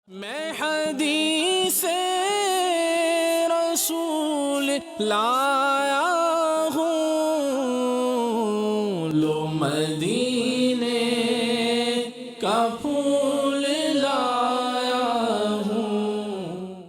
میں حدیث رسول لایا ہوں، لو مدینے کا پھول لایا ہوں۔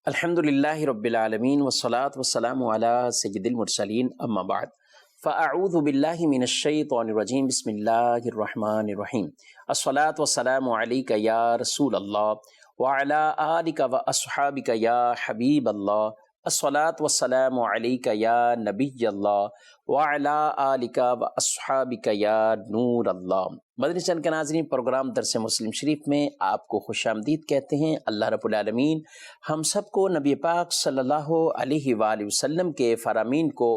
الحمدللہ رب العالمین والصلاة والسلام علی سید المرسلین، اما بعد فاعوذ باللہ من الشیطان الرجیم، بسم اللہ الرحمن الرحیم۔ الصلاة والسلام علیک یا رسول اللہ وعلی آلک واصحابک یا حبیب اللہ، الصلاة والسلام علیک یا نبی اللہ وعلی آلک واصحابک یا نور اللہ۔ مدنی چینل کے ناظرین، پروگرام درس مسلم شریف میں آپ کو خوش آمدید کہتے ہیں۔ اللہ رب العالمین ہم سب کو نبی پاک صلی اللہ علیہ وآلہ وسلم کے فرامین کو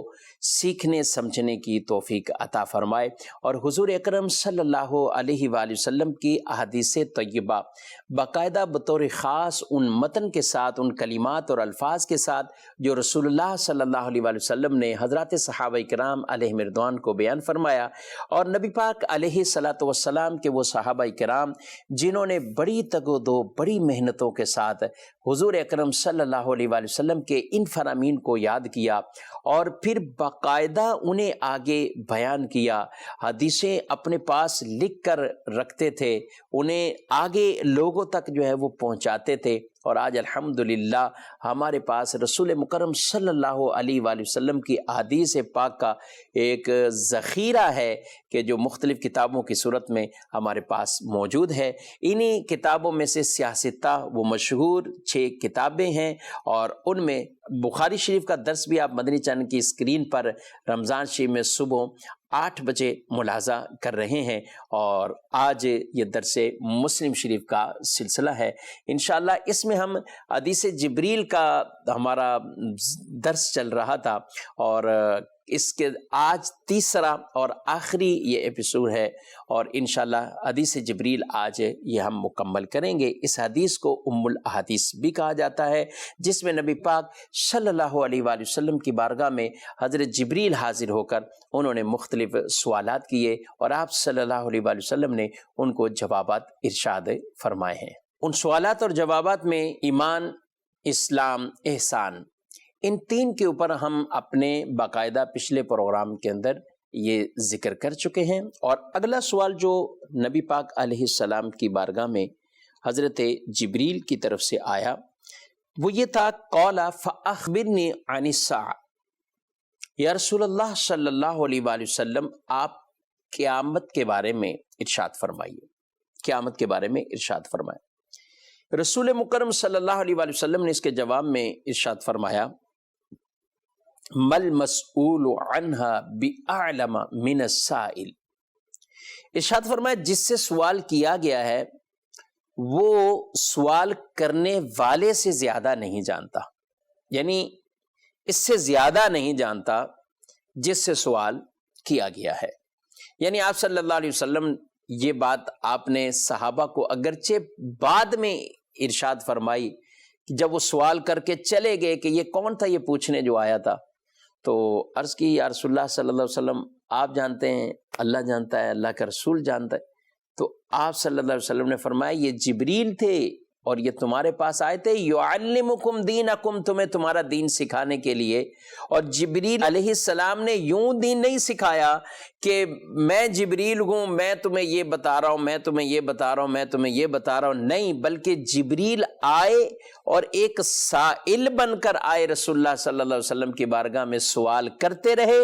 سیکھنے سمجھنے کی توفیق عطا فرمائے، اور حضور اکرم صلی اللہ علیہ وآلہ وسلم کی احادیث طیبہ باقاعدہ بطور خاص ان متن کے ساتھ، ان کلمات اور الفاظ کے ساتھ جو رسول اللہ صلی اللہ علیہ وآلہ وسلم نے حضرات صحابہ کرام علیہ رضوان کو بیان فرمایا، اور نبی پاک علیہ الصلوۃ والسلام کے وہ صحابہ کرام جنہوں نے بڑی تگ و دو، بڑی محنتوں کے ساتھ حضور اکرم صلی اللہ علیہ وآلہ وسلم کے ان فرامین کو یاد کیا اور پھر باقاعدہ انہیں آگے بیان کیا، حدیثیں اپنے پاس لکھ کر رکھتے تھے، انہیں آگے لوگوں تک جو ہے وہ پہنچاتے تھے، اور آج الحمدللہ ہمارے پاس رسول مکرم صلی اللہ علیہ وآلہ وسلم کی احادیث پاک کا ایک ذخیرہ ہے کہ جو مختلف کتابوں کی صورت میں ہمارے پاس موجود ہے۔ انہی کتابوں میں سے سیاستہ وہ مشہور 6 کتابیں ہیں، اور ان میں بخاری شریف کا درس بھی آپ مدنی چینل کی اسکرین پر رمضان شریف میں صبح 8 بجے ملاحظہ کر رہے ہیں، اور آج یہ درس مسلم شریف کا سلسلہ ہے۔ انشاءاللہ اس میں ہم حدیث جبریل کا ہمارا درس چل رہا تھا، اور اس کے آج تیسرا اور آخری یہ ایپیسوڈ ہے، اور انشاءاللہ حدیث جبریل آج یہ ہم مکمل کریں گے۔ اس حدیث کو ام الاحادیث بھی کہا جاتا ہے، جس میں نبی پاک صلی اللہ علیہ وآلہ وسلم کی بارگاہ میں حضرت جبریل حاضر ہو کر انہوں نے مختلف سوالات کیے، اور آپ صلی اللہ علیہ وآلہ وسلم نے ان کو جوابات ارشاد فرمائے ہیں۔ ان سوالات اور جوابات میں ایمان، اسلام، احسان، ان 3 کے اوپر ہم اپنے باقاعدہ پچھلے پروگرام کے اندر یہ ذکر کر چکے ہیں، اور اگلا سوال جو نبی پاک علیہ السلام کی بارگاہ میں حضرت جبریل کی طرف سے آیا وہ یہ تھا، قال فاخبرنی عن الساعہ، یا رسول اللہ صلی اللہ علیہ وآلہ وسلم آپ قیامت کے بارے میں ارشاد فرمائیے، قیامت کے بارے میں ارشاد فرمائے۔ رسول مکرم صلی اللہ علیہ وآلہ وسلم نے اس کے جواب میں ارشاد فرمایا، مل مسئول عنہا بأعلم من السائل، ارشاد فرمایا جس سے سوال کیا گیا ہے وہ سوال کرنے والے سے زیادہ نہیں جانتا، یعنی اس سے زیادہ نہیں جانتا جس سے سوال کیا گیا ہے۔ یعنی آپ صلی اللہ علیہ وسلم یہ بات آپ نے صحابہ کو اگرچہ بعد میں ارشاد فرمائی کہ جب وہ سوال کر کے چلے گئے کہ یہ کون تھا یہ پوچھنے جو آیا تھا، تو عرض کی یا رسول اللہ صلی اللہ علیہ وسلم آپ جانتے ہیں، اللہ جانتا ہے، اللہ کا رسول جانتا ہے۔ تو آپ صلی اللہ علیہ وسلم نے فرمایا یہ جبریل تھے، اور یہ تمہارے پاس آئے تھے، یعلمکم دینکم، تمہیں تمہارا دین سکھانے کے لیے۔ اور جبریل علیہ السلام نے یوں دین نہیں سکھایا کہ میں جبریل ہوں، میں تمہیں یہ بتا رہا ہوں، میں تمہیں یہ بتا رہا ہوں، میں تمہیں یہ بتا رہا ہوں، نہیں، بلکہ جبریل آئے اور ایک سائل بن کر آئے، رسول اللہ صلی اللہ علیہ وسلم کی بارگاہ میں سوال کرتے رہے،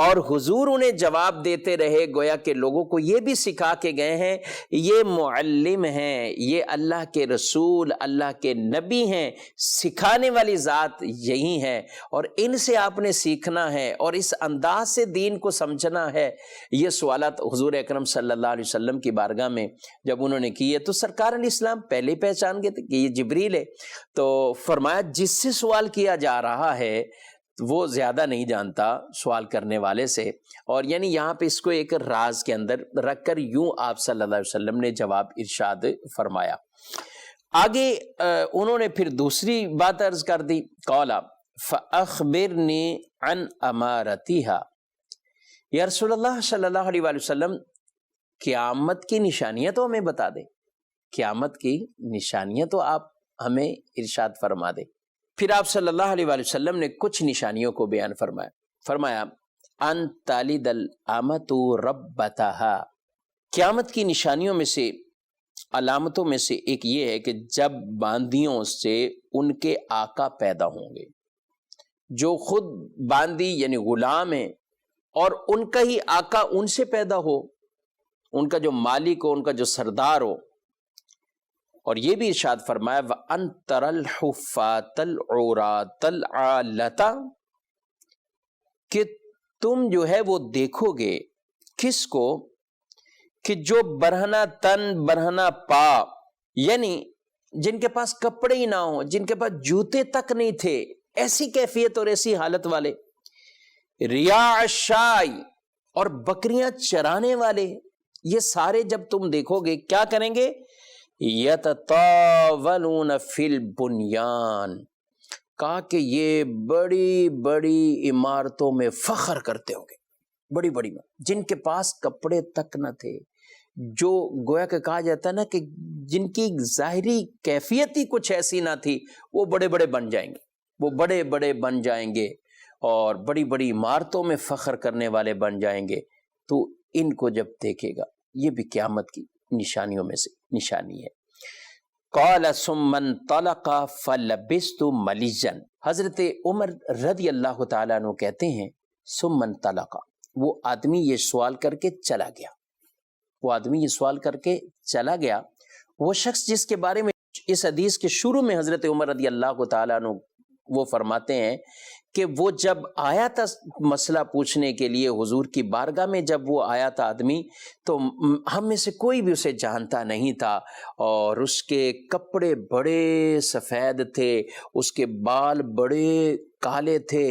اور حضور انہیں جواب دیتے رہے، گویا کہ لوگوں کو یہ بھی سکھا کے گئے ہیں یہ معلم ہیں، یہ اللہ کے رسول، اللہ کے نبی ہیں، سکھانے والی ذات یہی ہے، اور ان سے آپ نے سیکھنا ہے اور اس انداز سے دین کو سمجھنا ہے۔ یہ سوالات حضور اکرم صلی اللہ علیہ وسلم کی بارگاہ میں جب انہوں نے کیے تو سرکار علیہ السلام پہلے پہچان گئے تھے کہ یہ جبریل ہے، تو فرمایا جس سے سوال کیا جا رہا ہے وہ زیادہ نہیں جانتا سوال کرنے والے سے، اور یعنی یہاں پہ اس کو ایک راز کے اندر رکھ کر یوں آپ صلی اللہ علیہ وسلم نے جواب ارشاد فرمایا۔ آگے انہوں نے پھر دوسری بات عرض کر دی، قال فاخبرنی عن امارتها، یا رسول اللہ صلی اللہ علیہ وآلہ وسلم قیامت کی نشانیاں تو ہمیں بتا دیں، قیامت کی نشانیاں تو آپ ہمیں ارشاد فرما دیں۔ پھر آپ صلی اللہ علیہ وآلہ وسلم نے کچھ نشانیوں کو بیان فرمایا ان تالد الامۃ ربتہا، قیامت کی نشانیوں میں سے، علامتوں میں سے ایک یہ ہے کہ جب باندیوں سے ان کے آقا پیدا ہوں گے، جو خود باندی یعنی غلام ہیں اور ان کا ہی آقا ان سے پیدا ہو، ان کا جو مالک ہو، ان کا جو سردار ہو۔ اور یہ بھی ارشاد فرمایا وَأَن تَرَى الْحُفَّاةَ الْعُرَاةَ الْعَالَةَ، کہ تم جو ہے وہ دیکھو گے کس کو، کہ جو برہنہ تن برہنہ پا، یعنی جن کے پاس کپڑے ہی نہ ہوں، جن کے پاس جوتے تک نہیں تھے، ایسی کیفیت اور ایسی حالت والے، ریاء الشاء، اور بکریاں چرانے والے، یہ سارے جب تم دیکھو گے کیا کریں گے؟ یتطاولون فی البنیان، کہا کہ یہ بڑی بڑی عمارتوں میں فخر کرتے ہوں گے، بڑی بڑی، جن کے پاس کپڑے تک نہ تھے، جو گویا کہ کہا جاتا ہے نا کہ جن کی ظاہری کیفیت ہی کچھ ایسی نہ تھی، وہ بڑے بڑے بن جائیں گے، وہ بڑے بڑے بن جائیں گے اور بڑی بڑی عمارتوں میں فخر کرنے والے بن جائیں گے۔ تو ان کو جب دیکھے گا، یہ بھی قیامت کی نشانیوں میں سے نشانی ہے۔ قال ثم انطلق فلبثت مليا، حضرت عمر رضی اللہ تعالیٰ عنہ کہتے ہیں ثم انطلق، وہ آدمی یہ سوال کر کے چلا گیا، وہ آدمی یہ سوال کر کے چلا گیا، وہ شخص جس کے بارے میں اس حدیث کے شروع میں حضرت عمر رضی اللہ تعالیٰ عنہ وہ فرماتے ہیں کہ وہ جب آیا تھا مسئلہ پوچھنے کے لیے حضور کی بارگاہ میں، جب وہ آیا تھا آدمی، تو ہم میں سے کوئی بھی اسے جانتا نہیں تھا، اور اس کے کپڑے بڑے سفید تھے، اس کے بال بڑے کالے تھے،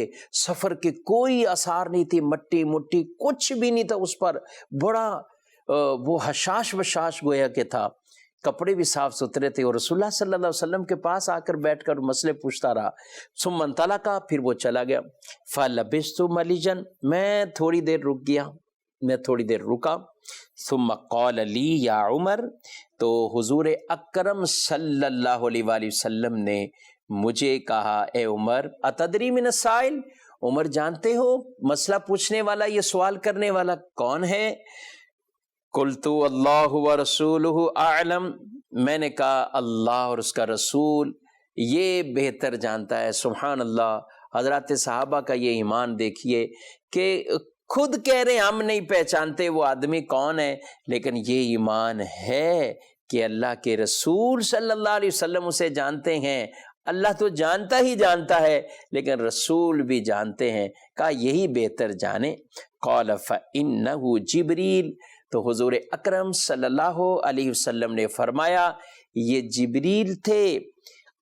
سفر کے کوئی آثار نہیں تھی، مٹی مٹی کچھ بھی نہیں تھا اس پر، بڑا وہ حشاش وشاش گویا کہ تھا، کپڑے بھی صاف ستھرے تھے، اور رسول اللہ صلی اللہ علیہ وسلم کے پاس آ کر بیٹھ کر مسئلے پوچھتا رہا۔ ثم انطلق، پھر وہ چلا گیا، فلبثت مليا، میں تھوڑی دیر رک گیا، میں تھوڑی دیر رکا، ثم قال لی یا عمر، تو حضور اکرم صلی اللہ علیہ وآلہ وسلم نے مجھے کہا اے عمر، اتدری من السائل، عمر جانتے ہو مسئلہ پوچھنے والا، یہ سوال کرنے والا کون ہے؟ قلت اللہ ورسولہ اعلم، میں نے کہا اللہ اور اس کا رسول یہ بہتر جانتا ہے۔ سبحان اللہ، حضرات صحابہ کا یہ ایمان دیکھیے کہ خود کہہ رہے ہم نہیں پہچانتے وہ آدمی کون ہے، لیکن یہ ایمان ہے کہ اللہ کے رسول صلی اللہ علیہ وسلم اسے جانتے ہیں۔ اللہ تو جانتا ہی جانتا ہے، لیکن رسول بھی جانتے ہیں، کہا یہی بہتر جانے۔ قال فإنہ جبریل، تو حضور اکرم صلی اللہ علیہ وسلم نے فرمایا یہ جبریل تھے،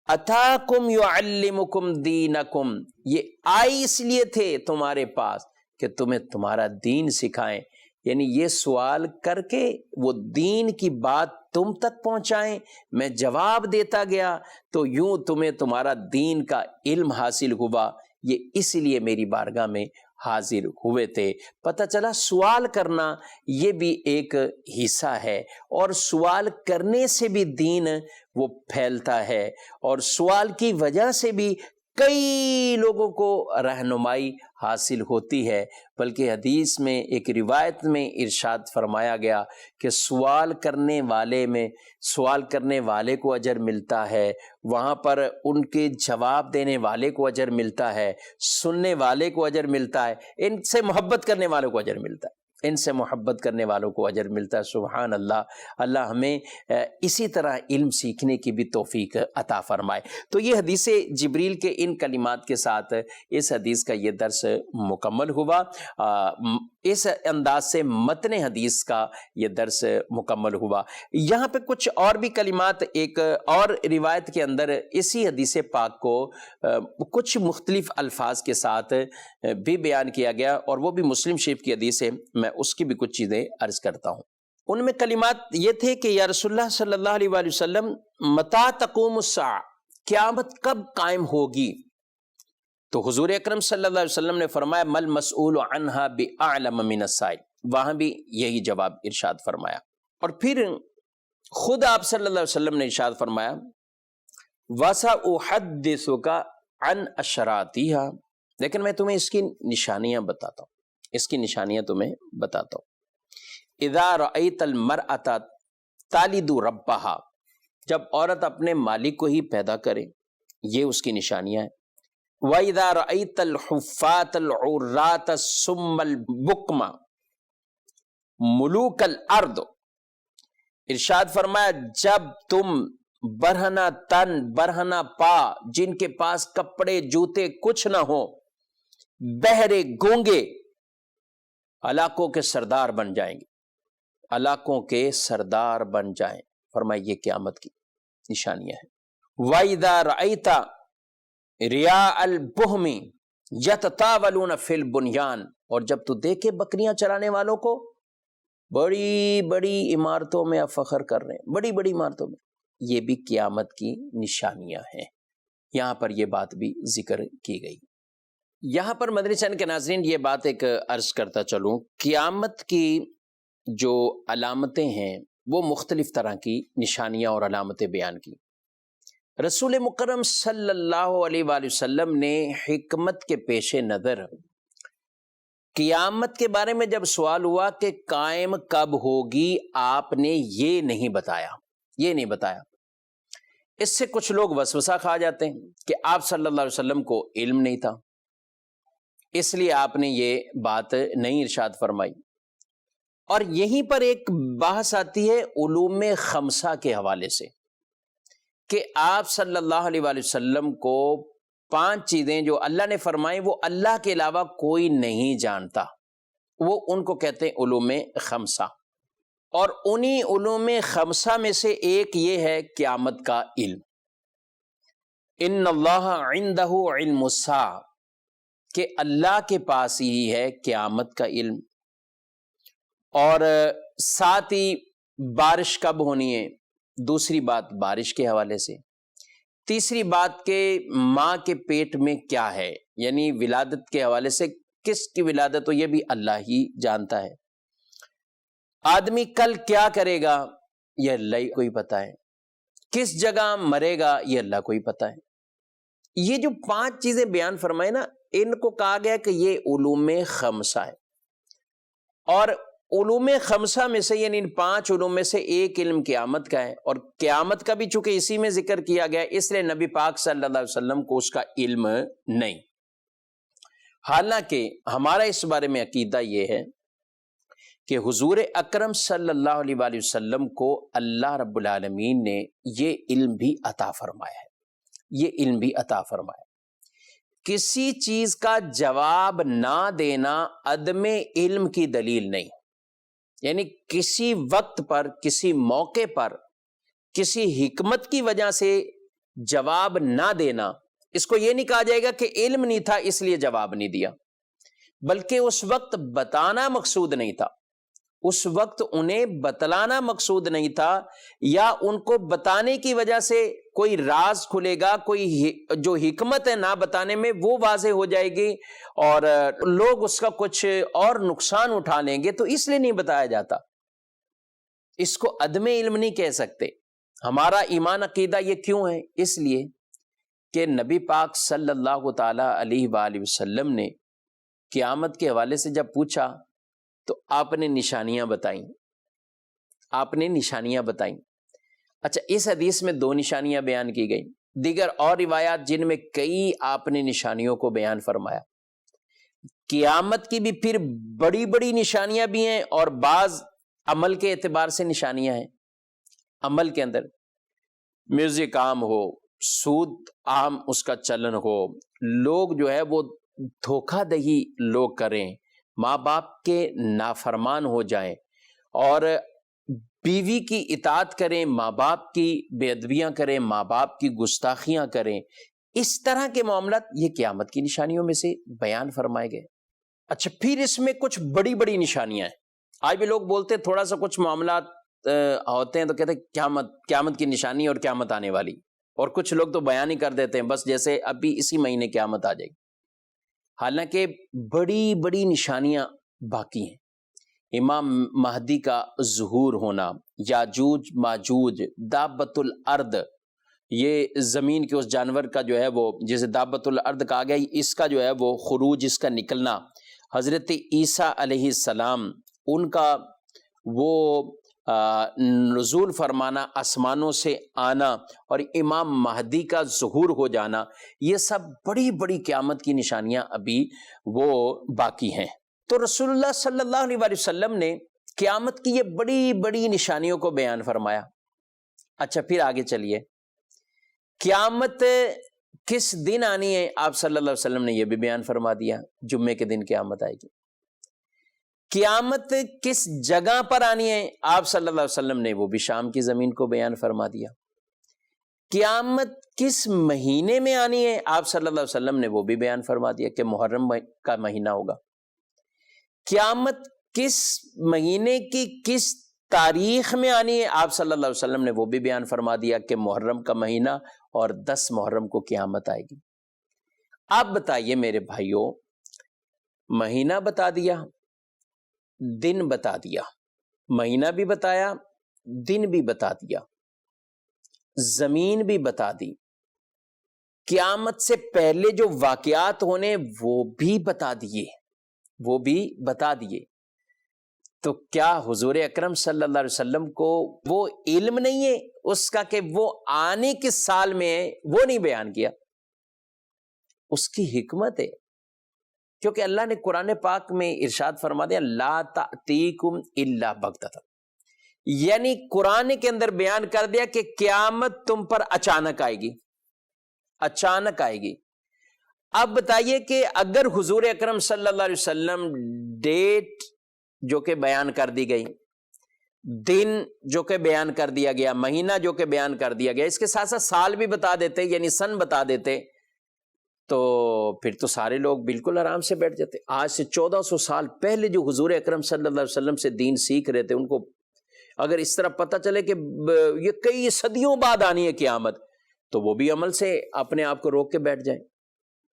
اتاکم یعلمکم دینکم، یہ آئے اس لیے تھے تمہارے پاس کہ تمہیں تمہارا دین سکھائیں، یعنی یہ سوال کر کے وہ دین کی بات تم تک پہنچائیں، میں جواب دیتا گیا تو یوں تمہیں تمہارا دین کا علم حاصل ہوا، یہ اس لیے میری بارگاہ میں حاضر ہوئے تھے۔ پتہ چلا سوال کرنا یہ بھی ایک حصہ ہے، اور سوال کرنے سے بھی دین وہ پھیلتا ہے، اور سوال کی وجہ سے بھی کئی لوگوں کو رہنمائی حاصل ہوتی ہے۔ بلکہ حدیث میں ایک روایت میں ارشاد فرمایا گیا کہ سوال کرنے والے کو اجر ملتا ہے، وہاں پر ان کے جواب دینے والے کو اجر ملتا ہے، سننے والے کو اجر ملتا ہے، ان سے محبت کرنے والوں کو اجر ملتا ہے، ان سے محبت کرنے والوں کو اجر ملتا ہے۔ سبحان اللہ، اللہ ہمیں اسی طرح علم سیکھنے کی بھی توفیق عطا فرمائے۔ تو یہ حدیث جبریل کے ان کلمات کے ساتھ اس حدیث کا یہ درس مکمل ہوا، اس انداز سے متن حدیث کا یہ درس مکمل ہوا۔ یہاں پہ کچھ اور بھی کلمات ایک اور روایت کے اندر اسی حدیث پاک کو کچھ مختلف الفاظ کے ساتھ بھی بیان کیا گیا، اور وہ بھی مسلم شریف کی حدیث ہے، میں اس کی بھی کچھ چیزیں عرض کرتا ہوں۔ ان میں کلمات یہ تھے کہ یا رسول اللہ صلی اللہ علیہ وآلہ وسلم متی تقوم الساعہ، قیامت کب قائم ہوگی؟ تو حضور اکرم صلی اللہ علیہ وسلم نے فرمایا مل مسئول عنہا بأعلم من السائل، وہاں بھی یہی جواب ارشاد فرمایا۔ اور پھر خود آپ صلی اللہ علیہ وسلم نے ارشاد فرمایا وَسَأُحَدِّثُكَ عَنْ أَشْرَاطِهَا، لیکن میں تمہیں اس کی نشانیاں بتاتا ہوں، اس کی نشانیاں تمہیں بتاتا ہوں۔ اِذَا رَأَيْتَ الْمَرْأَةَ تَلِدُ رَبَّهَا، جب عورت اپنے مالک کو ہی پیدا کرے، یہ اس کی نشانیاں ہیں۔ وَإِذَا رَأَيْتَ الْحُفَّاةَ الْعُرَّاةَ الصُّمَّ الْبُكْمَ مُلُوكَ الْأَرْضِ، ارشاد فرمایا جب تم برہنہ تن برہنہ پا، جن کے پاس کپڑے جوتے کچھ نہ ہو، بہرے گونگے علاقوں کے سردار بن جائیں گے، علاقوں کے سردار بن جائیں، فرمایا یہ قیامت کی نشانیاں ہیں۔ وَإِذَا رَأَيْتَ رِعَاءَ الْبُهْمِ يَتَطَاوَلُونَ فِي الْبُنْيَانِ، اور جب تو دیکھے بکریاں چرانے والوں کو بڑی بڑی عمارتوں میں آپ فخر کر رہے ہیں، بڑی بڑی عمارتوں میں، یہ بھی قیامت کی نشانیاں ہیں۔ یہاں پر یہ بات بھی ذکر کی گئی۔ یہاں پر مدنی چینل کے ناظرین یہ بات ایک عرض کرتا چلوں، قیامت کی جو علامتیں ہیں وہ مختلف طرح کی نشانیاں اور علامتیں بیان کی۔ رسول مکرم صلی اللہ علیہ وآلہ وسلم نے حکمت کے پیش نظر قیامت کے بارے میں جب سوال ہوا کہ قائم کب ہوگی، آپ نے یہ نہیں بتایا۔ اس سے کچھ لوگ وسوسہ کھا جاتے ہیں کہ آپ صلی اللہ علیہ وسلم کو علم نہیں تھا، اس لیے آپ نے یہ بات نہیں ارشاد فرمائی۔ اور یہیں پر ایک بحث آتی ہے علوم خمسہ کے حوالے سے کہ آپ صلی اللہ علیہ وآلہ وسلم کو 5 چیزیں جو اللہ نے فرمائیں وہ اللہ کے علاوہ کوئی نہیں جانتا، وہ ان کو کہتے ہیں علوم خمسہ۔ اور انہی علوم خمسہ میں سے ایک یہ ہے قیامت کا علم۔ ان اللہ عندہ علم الساعہ، کہ اللہ کے پاس ہی ہے قیامت کا علم۔ اور ساتھ ہی بارش کب ہونی ہے، دوسری بات بارش کے حوالے سے، تیسری بات کہ ماں کے پیٹ میں کیا ہے، یعنی ولادت کے حوالے سے کس کی ولادت ہو یہ بھی اللہ ہی جانتا ہے۔ آدمی کل کیا کرے گا یہ اللہ کو ہی پتہ ہے، کس جگہ مرے گا یہ اللہ کو ہی پتہ ہے۔ یہ جو 5 چیزیں بیان فرمائے نا، ان کو کہا گیا کہ یہ علوم خمسہ ہے۔ اور علوم خمسہ میں سے یعنی ان 5 علوم میں سے ایک علم قیامت کا ہے، اور قیامت کا بھی چونکہ اسی میں ذکر کیا گیا اس لیے نبی پاک صلی اللہ علیہ وسلم کو اس کا علم نہیں۔ حالانکہ ہمارا اس بارے میں عقیدہ یہ ہے کہ حضور اکرم صلی اللہ علیہ وآلہ وسلم کو اللہ رب العالمین نے یہ علم بھی عطا فرمایا ہے، یہ علم بھی عطا فرمایا ہے۔ کسی چیز کا جواب نہ دینا عدم علم کی دلیل نہیں، یعنی کسی وقت پر کسی موقع پر کسی حکمت کی وجہ سے جواب نہ دینا، اس کو یہ نہیں کہا جائے گا کہ علم نہیں تھا اس لیے جواب نہیں دیا، بلکہ اس وقت بتانا مقصود نہیں تھا، اس وقت انہیں بتلانا مقصود نہیں تھا، یا ان کو بتانے کی وجہ سے کوئی راز کھلے گا، کوئی جو حکمت ہے نہ بتانے میں وہ واضح ہو جائے گی اور لوگ اس کا کچھ اور نقصان اٹھا لیں گے، تو اس لیے نہیں بتایا جاتا۔ اس کو عدم علم نہیں کہہ سکتے۔ ہمارا ایمان عقیدہ یہ کیوں ہے؟ اس لیے کہ نبی پاک صلی اللہ تعالی علیہ وآلہ وسلم نے قیامت کے حوالے سے جب پوچھا تو آپ نے نشانیاں بتائیں، آپ نے نشانیاں بتائیں۔ اچھا، اس حدیث میں 2 نشانیاں بیان کی گئی، دیگر اور روایات جن میں کئی آپ نے نشانیوں کو بیان فرمایا۔ قیامت کی بھی پھر بڑی بڑی نشانیاں بھی ہیں اور بعض عمل کے اعتبار سے نشانیاں ہیں۔ عمل کے اندر میوزک عام ہو، سود عام اس کا چلن ہو، لوگ جو ہے وہ دھوکہ دہی لوگ کریں، ماں باپ کے نافرمان ہو جائیں، اور بیوی کی اطاعت کریں، ماں باپ کی بے ادبیاں کریں، ماں باپ کی گستاخیاں کریں، اس طرح کے معاملات یہ قیامت کی نشانیوں میں سے بیان فرمائے گئے۔ اچھا، پھر اس میں کچھ بڑی بڑی نشانیاں ہیں۔ آج بھی لوگ بولتے تھوڑا سا کچھ معاملات ہوتے ہیں تو کہتے ہیں قیامت کی نشانی اور قیامت آنے والی، اور کچھ لوگ تو بیان ہی کر دیتے ہیں بس جیسے ابھی اسی مہینے قیامت آ جائے گی، حالانکہ بڑی بڑی نشانیاں باقی ہیں۔ امام مہدی کا ظہور ہونا، یاجوج ماجوج، دابت الارض، یہ زمین کے اس جانور کا جو ہے وہ جسے دابت الارض کہا گیا، اس کا جو ہے وہ خروج، اس کا نکلنا، حضرت عیسیٰ علیہ السلام ان کا وہ نزول فرمانا، آسمانوں سے آنا، اور امام مہدی کا ظہور ہو جانا، یہ سب بڑی بڑی قیامت کی نشانیاں ابھی وہ باقی ہیں۔ تو رسول اللہ صلی اللہ علیہ وآلہ وسلم نے قیامت کی یہ بڑی بڑی نشانیوں کو بیان فرمایا۔ اچھا پھر آگے چلیے، قیامت کس دن آنی ہے، آپ صلی اللہ علیہ وسلم نے یہ بھی بیان فرما دیا، جمعے کے دن قیامت آئے گی۔ قیامت کس جگہ پر آنی ہے، آپ صلی اللہ علیہ وسلم نے وہ بھی شام کی زمین کو بیان فرما دیا۔ قیامت کس مہینے میں آنی ہے، آپ صلی اللہ علیہ وسلم نے وہ بھی بیان فرما دیا کہ محرم کا مہینہ ہوگا۔ قیامت کس مہینے کی کس تاریخ میں آنی ہے، آپ صلی اللہ علیہ وسلم نے وہ بھی بیان فرما دیا کہ محرم کا مہینہ اور 10 محرم کو قیامت آئے گی۔ آپ بتائیے میرے بھائیوں، مہینہ بتا دیا، دن بتا دیا، مہینہ بھی بتایا، دن بھی بتا دیا، زمین بھی بتا دی، قیامت سے پہلے جو واقعات ہونے وہ بھی بتا دیے، تو کیا حضور اکرم صلی اللہ علیہ وسلم کو وہ علم نہیں ہے اس کا کہ وہ آنے کس سال میں ہے، وہ نہیں بیان کیا؟ اس کی حکمت ہے، کیونکہ اللہ نے قرآن پاک میں ارشاد فرما دیا لا تأتیکم الا بغتۃ، یعنی قرآن کے اندر بیان کر دیا کہ قیامت تم پر اچانک آئے گی، اچانک آئے گی۔ اب بتائیے کہ اگر حضور اکرم صلی اللہ علیہ وسلم ڈیٹ جو کہ بیان کر دی گئی، دن جو کہ بیان کر دیا گیا، مہینہ جو کہ بیان کر دیا گیا، اس کے ساتھ ساتھ سال بھی بتا دیتے، یعنی سن بتا دیتے، تو پھر تو سارے لوگ بالکل آرام سے بیٹھ جاتے۔ آج سے 1400 سال پہلے جو حضور اکرم صلی اللہ علیہ وسلم سے دین سیکھ رہے تھے، ان کو اگر اس طرح پتہ چلے کہ یہ کئی صدیوں بعد آنی ہے قیامت، تو وہ بھی عمل سے اپنے آپ کو روک کے بیٹھ جائیں۔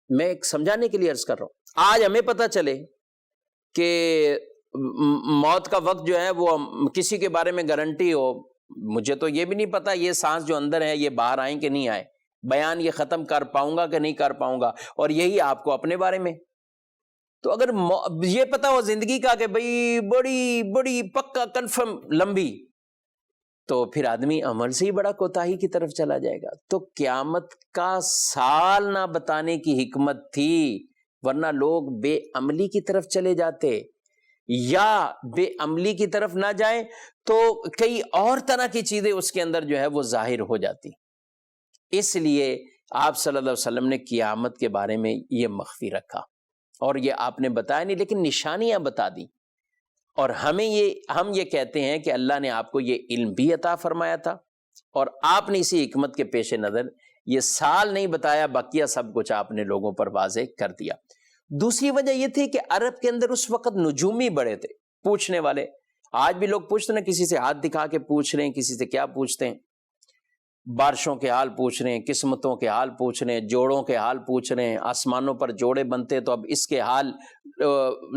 میں ایک سمجھانے کے لیے عرض کر رہا ہوں، آج ہمیں پتہ چلے کہ موت کا وقت جو ہے وہ کسی کے بارے میں گارنٹی ہو، مجھے تو یہ بھی نہیں پتا یہ سانس جو اندر ہے یہ باہر آئیں کہ نہیں آئے، بیان یہ ختم کر پاؤں گا کہ نہیں کر پاؤں گا، اور یہی آپ کو اپنے بارے میں۔ تو اگر یہ پتا ہو زندگی کا کہ بھئی بڑی بڑی پکا کنفرم لمبی، تو پھر آدمی عمل سے ہی بڑا کوتاہی کی طرف چلا جائے گا۔ تو قیامت کا سال نہ بتانے کی حکمت تھی، ورنہ لوگ بے عملی کی طرف چلے جاتے، یا بے عملی کی طرف نہ جائیں تو کئی اور طرح کی چیزیں اس کے اندر جو ہے وہ ظاہر ہو جاتی۔ اس لیے آپ صلی اللہ علیہ وسلم نے قیامت کے بارے میں یہ مخفی رکھا، اور یہ آپ نے بتایا نہیں، لیکن نشانیاں بتا دی، اور ہم یہ کہتے ہیں کہ اللہ نے آپ کو یہ علم بھی عطا فرمایا تھا، اور آپ نے اسی حکمت کے پیش نظر یہ سال نہیں بتایا، بقیہ سب کچھ آپ نے لوگوں پر واضح کر دیا۔ دوسری وجہ یہ تھی کہ عرب کے اندر اس وقت نجومی بڑے تھے، پوچھنے والے۔ آج بھی لوگ پوچھتے ہیں، کسی سے ہاتھ دکھا کے پوچھ رہے ہیں، کسی سے کیا پوچھتے ہیں، بارشوں کے حال پوچھ رہے ہیں، قسمتوں کے حال پوچھ رہے ہیں، جوڑوں کے حال پوچھ رہے ہیں، آسمانوں پر جوڑے بنتے تو اب اس کے حال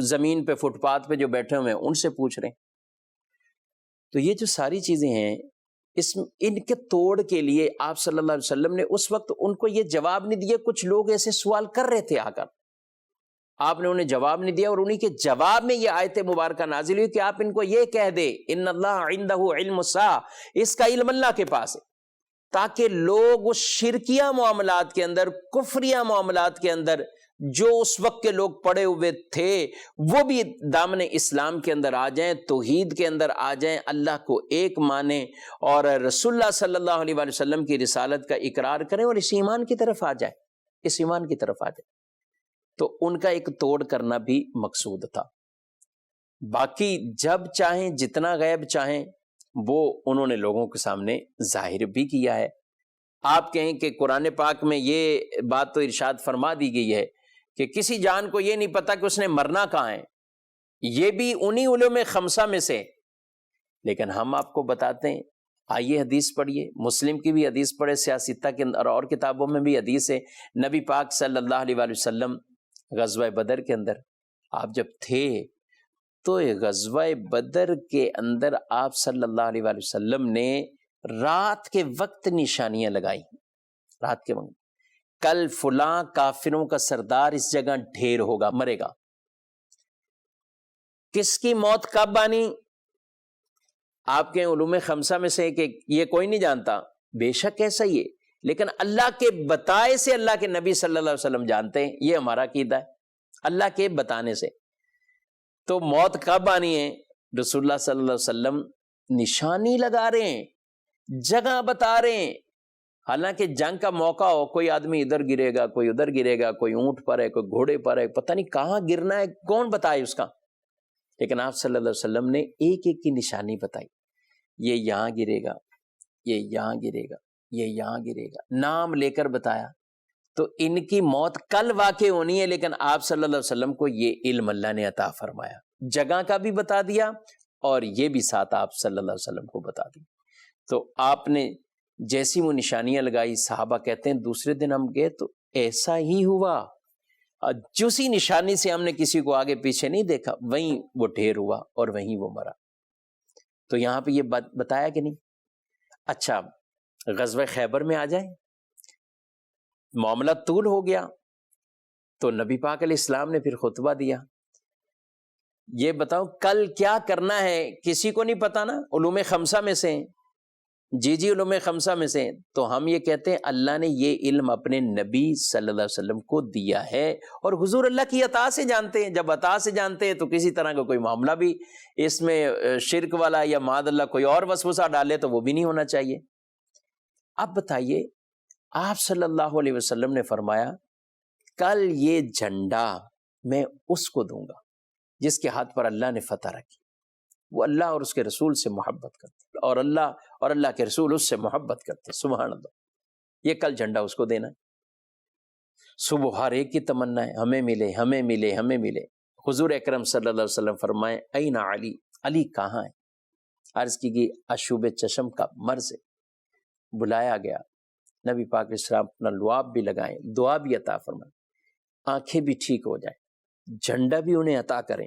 زمین پہ فٹ پاتھ پہ جو بیٹھے ہوئے ہیں ان سے پوچھ رہے ہیں۔ تو یہ جو ساری چیزیں ہیں، ان کے توڑ کے لیے آپ صلی اللہ علیہ وسلم نے اس وقت ان کو یہ جواب نہیں دیا۔ کچھ لوگ ایسے سوال کر رہے تھے آ کر، آپ نے انہیں جواب نہیں دیا، اور انہی کے جواب میں یہ آیت مبارکہ نازل ہوئی کہ آپ ان کو یہ کہہ دے ان اللہ عندہ علم الساعہ، اس کا علم اللہ کے پاس ہے، تاکہ لوگ اس شرکیہ معاملات کے اندر، کفریہ معاملات کے اندر جو اس وقت کے لوگ پڑے ہوئے تھے وہ بھی دامن اسلام کے اندر آ جائیں، توحید کے اندر آ جائیں، اللہ کو ایک مانیں، اور رسول اللہ صلی اللہ علیہ وآلہ وسلم کی رسالت کا اقرار کریں، اور اس ایمان کی طرف آ جائیں، اس ایمان کی طرف آ جائیں۔ تو ان کا ایک توڑ کرنا بھی مقصود تھا۔ باقی جب چاہیں جتنا غیب چاہیں وہ انہوں نے لوگوں کے سامنے ظاہر بھی کیا ہے۔ آپ کہیں کہ قرآن پاک میں یہ بات تو ارشاد فرما دی گئی ہے کہ کسی جان کو یہ نہیں پتا کہ اس نے مرنا کہاں ہے، یہ بھی انہی علوم خمسہ میں سے، لیکن ہم آپ کو بتاتے ہیں، آئیے حدیث پڑھیے، مسلم کی بھی حدیث پڑھے، سیاستہ کے اندر اور کتابوں میں بھی حدیث ہے۔ نبی پاک صلی اللہ علیہ وآلہ وسلم غزوہ بدر کے اندر آپ جب تھے تو غزوہ بدر کے اندر آپ صلی اللہ علیہ وآلہ وسلم نے رات کے وقت نشانیاں لگائی. رات کے وقت کل فلاں کافروں کا سردار اس جگہ ڈھیر ہوگا، مرے گا. کس کی موت کب آنی آپ کے علوم خمسہ میں سے کہ یہ کوئی نہیں جانتا، بے شک ایسا ہی ہے، لیکن اللہ کے بتائے سے اللہ کے نبی صلی اللہ علیہ وسلم جانتے ہیں. یہ ہمارا عقیدہ ہے، اللہ کے بتانے سے. تو موت کب آنی ہے رسول اللہ صلی اللہ علیہ وسلم نشانی لگا رہے ہیں، جگہ بتا رہے ہیں. حالانکہ جنگ کا موقع ہو، کوئی آدمی ادھر گرے گا، کوئی ادھر گرے گا، کوئی اونٹ پر ہے، کوئی گھوڑے پر ہے، پتہ نہیں کہاں گرنا ہے، کون بتائے اس کا. لیکن آپ صلی اللہ علیہ وسلم نے ایک ایک کی نشانی بتائی. یہ یہاں گرے گا، یہ یہاں گرے گا، یہ یہاں گرے گا، نام لے کر بتایا. تو ان کی موت کل واقع ہونی ہے، لیکن آپ صلی اللہ علیہ وسلم کو یہ علم اللہ نے عطا فرمایا. جگہ کا بھی بتا دیا اور یہ بھی ساتھ آپ صلی اللہ علیہ وسلم کو بتا دی. تو آپ نے جیسی وہ نشانیاں لگائی، صحابہ کہتے ہیں دوسرے دن ہم گئے تو ایسا ہی ہوا. جسی نشانی سے ہم نے کسی کو آگے پیچھے نہیں دیکھا، وہیں وہ ڈھیر ہوا اور وہیں وہ مرا. تو یہاں پہ یہ بات بتایا کہ نہیں. اچھا غزوہ خیبر میں آ جائیں. معاملہ طول ہو گیا تو نبی پاک علیہ السلام نے پھر خطبہ دیا. یہ بتاؤ کل کیا کرنا ہے کسی کو نہیں پتا نا، علوم خمسہ میں سے. جی علوم خمسہ میں سے. تو ہم یہ کہتے ہیں اللہ نے یہ علم اپنے نبی صلی اللہ علیہ وسلم کو دیا ہے، اور حضور اللہ کی عطا سے جانتے ہیں. جب عطا سے جانتے ہیں تو کسی طرح کا کوئی معاملہ بھی اس میں شرک والا یا معاذ اللہ کوئی اور وسوسہ ڈالے تو وہ بھی نہیں ہونا چاہیے. اب بتائیے آپ صلی اللہ علیہ وسلم نے فرمایا کل یہ جھنڈا میں اس کو دوں گا جس کے ہاتھ پر اللہ نے فتح رکھی. وہ اللہ اور اس کے رسول سے محبت کرتے، اور اللہ کے رسول اس سے محبت کرتے. سبحان اللہ. یہ کل جھنڈا اس کو دینا ہے. صبح ہر ایک کی تمنا ہے ہمیں ملے، ہمیں ملے، ہمیں ملے. حضور اکرم صلی اللہ علیہ وسلم فرمائے این علی، علی کہاں ہے؟ عرض کی گئی اشوب چشم کا مرض ہے. بلایا گیا. نبی پاک علیہ السلام اپنا لعاب بھی لگائیں، دعا بھی عطا فرمائیں، آنکھیں بھی ٹھیک ہو جائیں، جھنڈا بھی انہیں عطا کریں.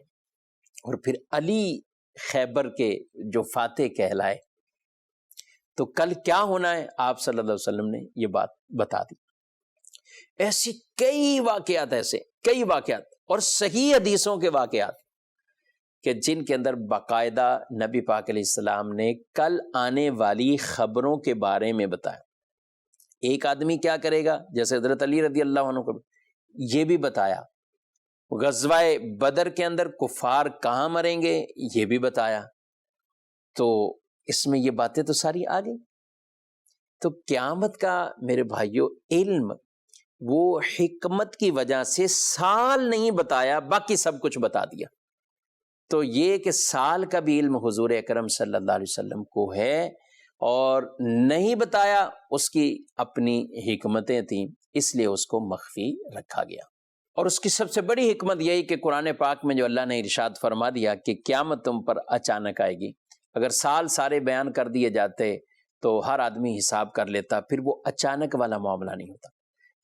اور پھر علی خیبر کے جو فاتح کہلائے. تو کل کیا ہونا ہے آپ صلی اللہ علیہ وسلم نے یہ بات بتا دی. ایسی کئی واقعات اور صحیح حدیثوں کے واقعات کہ جن کے اندر باقاعدہ نبی پاک علیہ السلام نے کل آنے والی خبروں کے بارے میں بتایا. ایک آدمی کیا کرے گا، جیسے حضرت علی رضی اللہ عنہ کو یہ بھی بتایا. غزوہ بدر کے اندر کفار کہاں مریں گے یہ بھی بتایا. تو اس میں یہ باتیں تو ساری آ گئی. تو قیامت کا میرے بھائیوں علم وہ حکمت کی وجہ سے سال نہیں بتایا، باقی سب کچھ بتا دیا. تو یہ کہ سال کا بھی علم حضور اکرم صلی اللہ علیہ وسلم کو ہے اور نہیں بتایا، اس کی اپنی حکمتیں تھیں، اس لیے اس کو مخفی رکھا گیا. اور اس کی سب سے بڑی حکمت یہی کہ قرآن پاک میں جو اللہ نے ارشاد فرما دیا کہ قیامت تم پر اچانک آئے گی. اگر سال سارے بیان کر دیے جاتے تو ہر آدمی حساب کر لیتا، پھر وہ اچانک والا معاملہ نہیں ہوتا.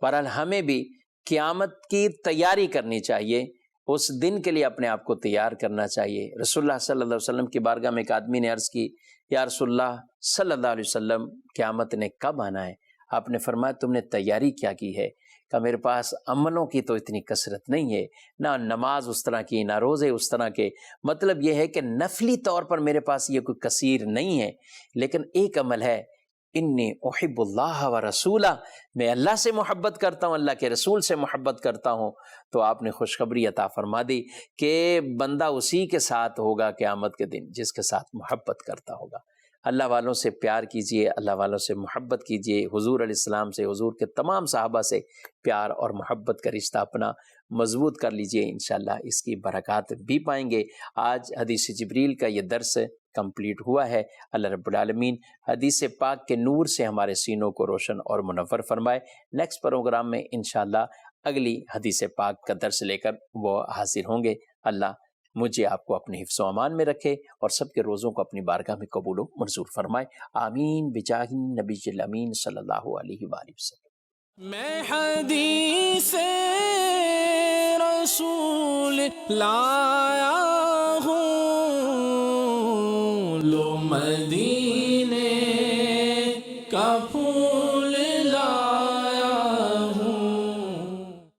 بہرحال ہمیں بھی قیامت کی تیاری کرنی چاہیے، اس دن کے لیے اپنے آپ کو تیار کرنا چاہیے. رسول اللہ صلی اللہ علیہ وسلم کی بارگاہ میں ایک آدمی نے عرض کی یا رسول اللہ صلی اللہ علیہ وسلم قیامت نے کب آنا ہے؟ آپ نے فرمایا تم نے تیاری کیا کی ہے؟ کہ میرے پاس عملوں کی تو اتنی کثرت نہیں ہے، نہ نماز اس طرح کی، نہ روزے اس طرح کے. مطلب یہ ہے کہ نفلی طور پر میرے پاس یہ کوئی کثیر نہیں ہے، لیکن ایک عمل ہے، انی احب اللہ و رسولہ، میں اللہ سے محبت کرتا ہوں، اللہ کے رسول سے محبت کرتا ہوں. تو آپ نے خوشخبری عطا فرما دی کہ بندہ اسی کے ساتھ ہوگا قیامت کے دن جس کے ساتھ محبت کرتا ہوگا. اللہ والوں سے پیار کیجئے، اللہ والوں سے محبت کیجئے، حضور علیہ السلام سے، حضور کے تمام صحابہ سے پیار اور محبت کا رشتہ اپنا مضبوط کر لیجئے. انشاءاللہ اس کی برکات بھی پائیں گے. آج حدیث جبریل کا یہ درس کمپلیٹ ہوا ہے. اللہ رب العالمین حدیث پاک کے نور سے ہمارے سینوں کو روشن اور منور فرمائے. نیکسٹ پروگرام میں انشاءاللہ اگلی حدیث پاک کا درس لے کر وہ حاضر ہوں گے. اللہ مجھے آپ کو اپنے حفظ و امان میں رکھے اور سب کے روزوں کو اپنی بارگاہ میں قبول و منظور فرمائے. آمین بجاہ نبی الامین صلی اللہ علیہ وآلہ وسلم. میں حدیث رسول لایا ہوں، لو مدینہ